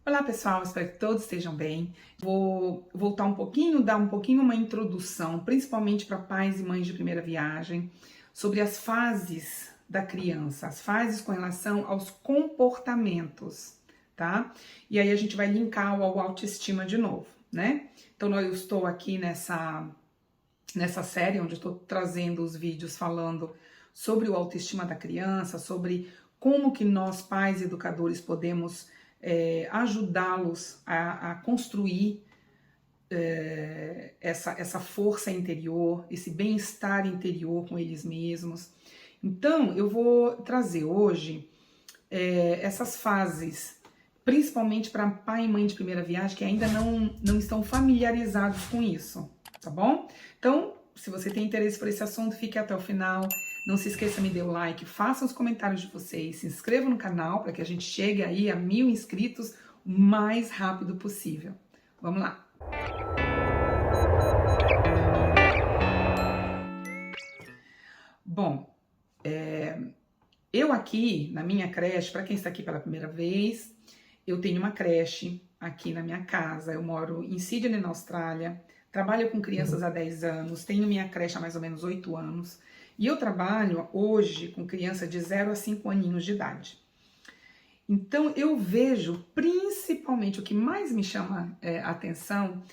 Olá pessoal, espero que todos estejam bem. Vou voltar um pouquinho, dar um pouquinho uma introdução, principalmente para pais e mães de primeira viagem, sobre as fases da criança, as fases com relação aos comportamentos, tá? E aí a gente vai linkar ao autoestima de novo, né? Então eu estou aqui nessa série onde eu estou trazendo os vídeos falando sobre o autoestima da criança, sobre como que nós, pais e educadores, podemos ajudá-los a construir essa força interior, esse bem-estar interior com eles mesmos. Então, eu vou trazer hoje essas fases, principalmente para pai e mãe de primeira viagem que ainda não estão familiarizados com isso, tá bom? Então, se você tem interesse por esse assunto, fique até o final. Não se esqueça, me dê o like, façam os comentários de vocês, se inscreva no canal para que a gente chegue aí a 1000 inscritos o mais rápido possível. Vamos lá! Bom, eu aqui na minha creche, para quem está aqui pela primeira vez, eu tenho uma creche aqui na minha casa. Eu moro em Sydney, na Austrália, trabalho com crianças há 10 anos, tenho minha creche há mais ou menos 8 anos. E eu trabalho hoje com criança de 0 a 5 aninhos de idade. Então eu vejo, principalmente, o que mais me chama a atenção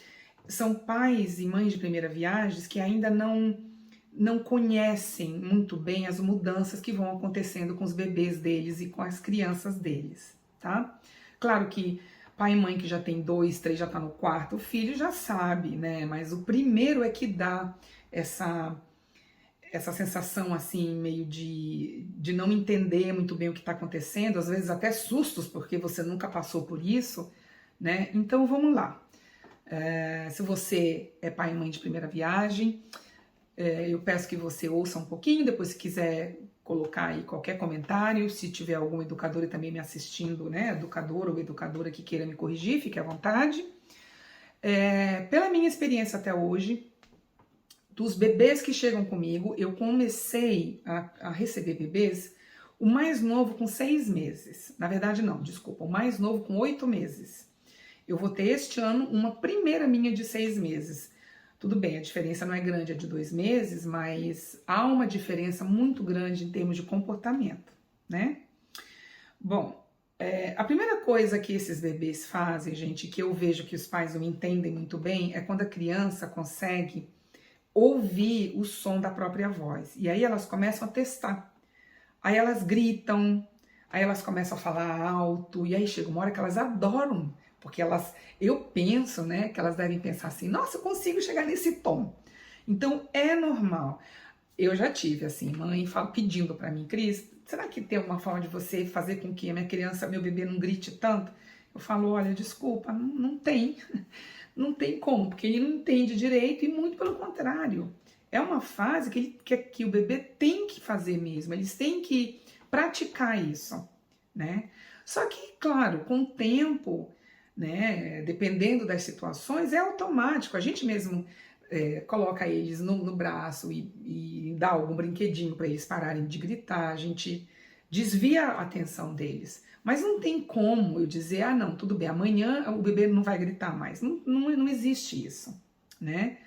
são pais e mães de primeira viagem que ainda não conhecem muito bem as mudanças que vão acontecendo com os bebês deles e com as crianças deles, tá? Claro que pai e mãe que já tem 2, 3, já tá no quarto, o filho já sabe, né? Mas o primeiro é que dá essa sensação assim, meio de não entender muito bem o que está acontecendo, às vezes até sustos, porque você nunca passou por isso, né? Então vamos lá. Se você é pai e mãe de primeira viagem, eu peço que você ouça um pouquinho, depois se quiser colocar aí qualquer comentário, se tiver algum educador também me assistindo, né? Educador ou educadora que queira me corrigir, fique à vontade. Pela minha experiência até hoje, dos bebês que chegam comigo, eu comecei a receber bebês, o mais novo com 6 meses. Na verdade, não, desculpa, o mais novo com 8 meses. Eu vou ter este ano uma primeira minha de 6 meses. Tudo bem, a diferença não é grande, é de 2 meses, mas há uma diferença muito grande em termos de comportamento, né? Bom, a primeira coisa que esses bebês fazem, gente, que eu vejo que os pais não entendem muito bem, é quando a criança consegue ouvir o som da própria voz. E aí elas começam a testar. Aí elas gritam, aí elas começam a falar alto, e aí chega uma hora que elas adoram, porque eu penso, né, que elas devem pensar assim, nossa, eu consigo chegar nesse tom. Então é normal. Eu já tive assim, mãe pedindo para mim, Cris, será que tem alguma forma de você fazer com que a minha criança, meu bebê não grite tanto? Eu falo, olha, desculpa, não tem. Não tem como, porque ele não entende direito e muito pelo contrário. É uma fase que o bebê tem que fazer mesmo, eles têm que praticar isso, né? Só que, claro, com o tempo, né, dependendo das situações, é automático. A gente mesmo coloca eles no braço e dá algum brinquedinho para eles pararem de gritar, a gente desvia a atenção deles. Mas não tem como eu dizer, ah não, tudo bem, amanhã o bebê não vai gritar mais. Não existe isso, né?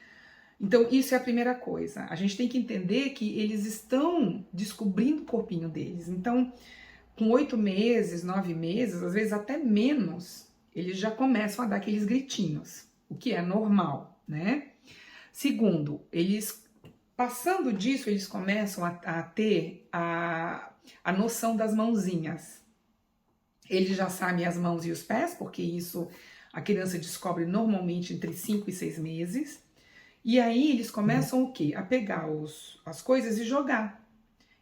Então isso é a primeira coisa. A gente tem que entender que eles estão descobrindo o corpinho deles. Então, com 8 meses, 9 meses, às vezes até menos, eles já começam a dar aqueles gritinhos, o que é normal, né? Segundo, passando disso, eles começam a ter a noção das mãozinhas. Eles já sabem as mãos e os pés, porque isso a criança descobre normalmente entre 5 e 6 meses. E aí eles começam o quê? A pegar as coisas e jogar.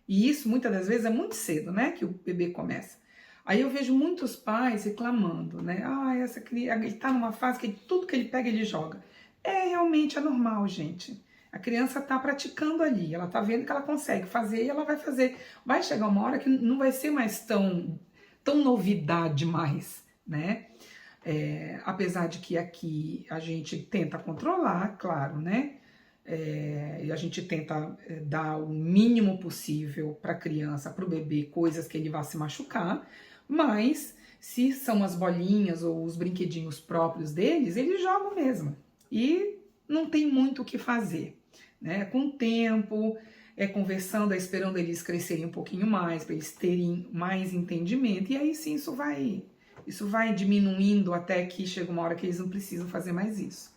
E isso muitas das vezes é muito cedo, né? Que o bebê começa. Aí eu vejo muitos pais reclamando, né? Ah, essa criança, ele tá numa fase que tudo que ele pega ele joga. Realmente é normal, gente. A criança tá praticando ali, ela tá vendo que ela consegue fazer e ela vai fazer. Vai chegar uma hora que não vai ser mais tão novidade mais, né? Apesar de que aqui a gente tenta controlar, claro, né? E a gente tenta dar o mínimo possível para a criança, para o bebê, coisas que ele vá se machucar, mas Se são as bolinhas ou os brinquedinhos próprios deles, eles jogam mesmo. E não tem muito o que fazer, né? Com o tempo, conversando, esperando eles crescerem um pouquinho mais, para eles terem mais entendimento. E aí sim isso vai diminuindo até que chega uma hora que eles não precisam fazer mais isso.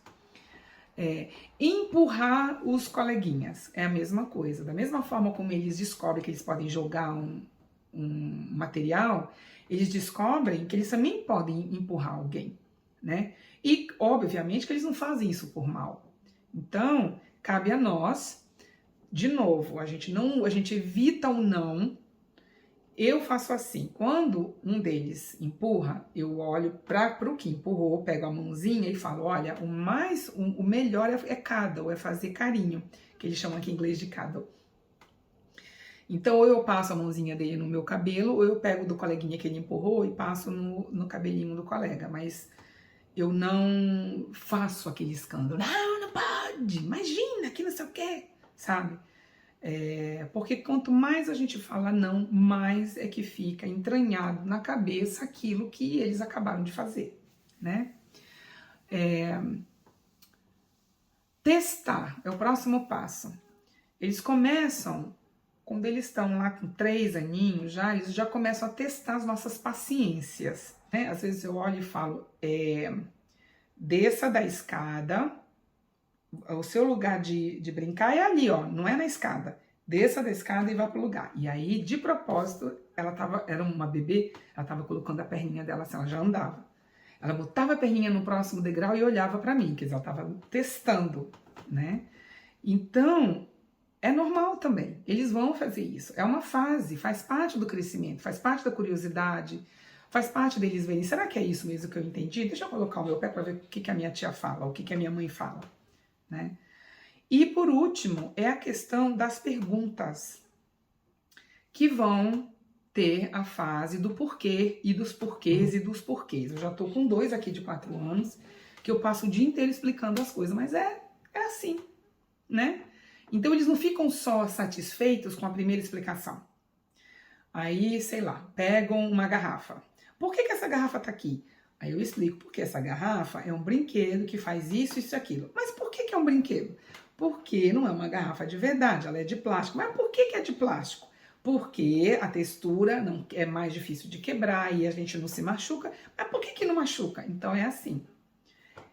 Empurrar os coleguinhas é a mesma coisa. Da mesma forma como eles descobrem que eles podem jogar um material, eles descobrem que eles também podem empurrar alguém, né? E, obviamente, que eles não fazem isso por mal. Então, cabe a nós, de novo, a gente evita o não. Eu faço assim, quando um deles empurra, eu olho para o que empurrou, pego a mãozinha e falo, olha, o melhor é cuddle, é fazer carinho, que eles chamam aqui em inglês de cuddle. Então, ou eu passo a mãozinha dele no meu cabelo, ou eu pego do coleguinha que ele empurrou e passo no cabelinho do colega, mas eu não faço aquele escândalo, não pode, imagina, que não sei o quê, sabe? Porque quanto mais a gente fala não, mais é que fica entranhado na cabeça aquilo que eles acabaram de fazer, né? Testar é o próximo passo. Eles começam, quando eles estão lá com 3 aninhos, eles já começam a testar as nossas paciências, né? Às vezes eu olho e falo, desça da escada, o seu lugar de brincar é ali, ó, não é na escada. Desça da escada e vá pro lugar. E aí, de propósito, era uma bebê, ela tava colocando a perninha dela assim, ela já andava. Ela botava a perninha no próximo degrau e olhava para mim, quer dizer, ela tava testando, né? Então, é normal também. Eles vão fazer isso. É uma fase, faz parte do crescimento, faz parte da curiosidade, faz parte deles verem, será que é isso mesmo que eu entendi? Deixa eu colocar o meu pé para ver o que a minha tia fala, o que a minha mãe fala, né? E por último, é a questão das perguntas, que vão ter a fase do porquê e dos porquês e dos porquês. Eu já tô com 2 aqui de 4 anos, que eu passo o dia inteiro explicando as coisas, mas é assim, né? Então eles não ficam só satisfeitos com a primeira explicação. Aí, sei lá, pegam uma garrafa. Por que essa garrafa tá aqui? Aí eu explico, porque essa garrafa é um brinquedo que faz isso, isso e aquilo. Mas por que é um brinquedo? Porque não é uma garrafa de verdade, ela é de plástico. Mas por que é de plástico? Porque a textura não é mais difícil de quebrar e a gente não se machuca. Mas por que não machuca? Então é assim.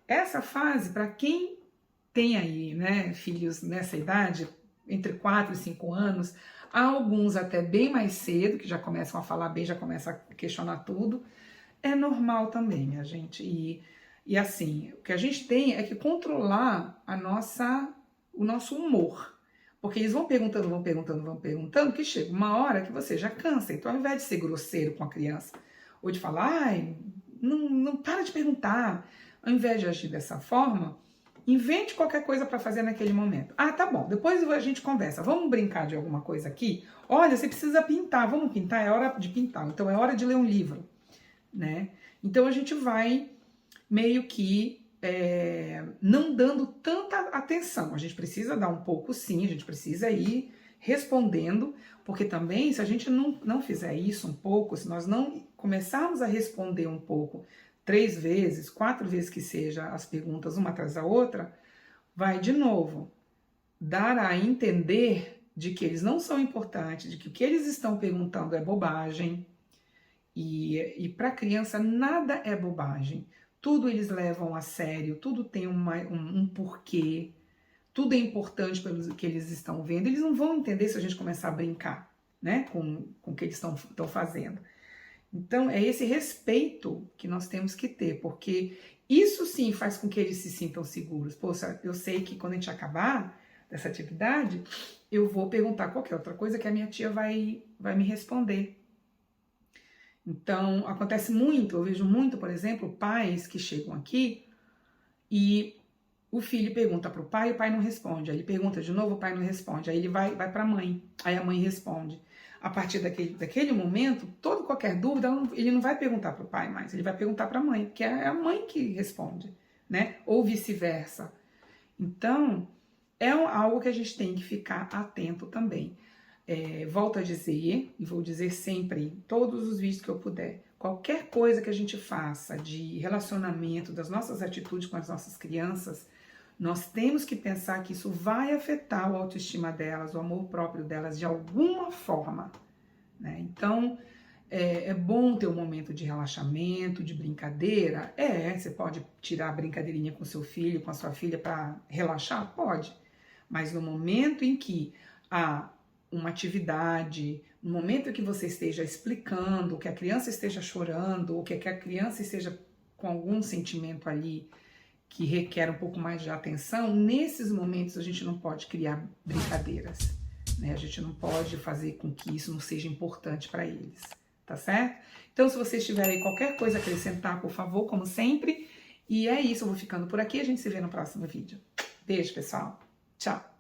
Essa fase, para quem tem aí, né, filhos nessa idade, entre 4 e 5 anos, há alguns até bem mais cedo, que já começam a falar bem, já começam a questionar tudo, é normal também, minha gente. E assim, o que a gente tem é que controlar o nosso humor. Porque eles vão perguntando, que chega uma hora que você já cansa. Então, ao invés de ser grosseiro com a criança, ou de falar, ai, não para de perguntar, ao invés de agir dessa forma, invente qualquer coisa para fazer naquele momento. Ah, tá bom, depois a gente conversa. Vamos brincar de alguma coisa aqui? Olha, você precisa pintar. Vamos pintar? É hora de pintar. Então, é hora de ler um livro, né? Então, a gente vai meio que não dando tanta atenção. A gente precisa dar um pouco, sim, a gente precisa ir respondendo, porque também, se a gente não fizer isso um pouco, se nós não começarmos a responder um pouco 3 vezes, 4 vezes que seja as perguntas uma atrás da outra, vai de novo dar a entender de que eles não são importantes, de que o que eles estão perguntando é bobagem. E para a criança nada é bobagem. Tudo eles levam a sério, tudo tem um porquê, tudo é importante pelo que eles estão vendo. Eles não vão entender se a gente começar a brincar, né, com o que eles estão fazendo. Então, é esse respeito que nós temos que ter, porque isso sim faz com que eles se sintam seguros. Poxa, eu sei que quando a gente acabar dessa atividade, eu vou perguntar qualquer outra coisa que a minha tia vai me responder. Então, acontece muito, eu vejo muito, por exemplo, pais que chegam aqui e o filho pergunta para o pai não responde. Aí ele pergunta de novo, o pai não responde. Aí ele vai para a mãe, aí a mãe responde. A partir daquele momento, qualquer dúvida, ele não vai perguntar para o pai mais, ele vai perguntar para a mãe, porque é a mãe que responde, né? Ou vice-versa. Então, é algo que a gente tem que ficar atento também. Volto a dizer, e vou dizer sempre em todos os vídeos que eu puder, qualquer coisa que a gente faça de relacionamento, das nossas atitudes com as nossas crianças, nós temos que pensar que isso vai afetar a autoestima delas, o amor próprio delas de alguma forma, né? Então, é bom ter um momento de relaxamento, de brincadeira. Você pode tirar a brincadeirinha com seu filho, com a sua filha para relaxar? Pode. Mas no momento em que há uma atividade, no momento em que você esteja explicando, que a criança esteja chorando, ou que a criança esteja com algum sentimento ali que requer um pouco mais de atenção, nesses momentos a gente não pode criar brincadeiras, né? A gente não pode fazer com que isso não seja importante para eles, tá certo? Então, se vocês tiverem qualquer coisa a acrescentar, por favor, como sempre. E é isso, eu vou ficando por aqui, a gente se vê no próximo vídeo. Beijo, pessoal. Tchau.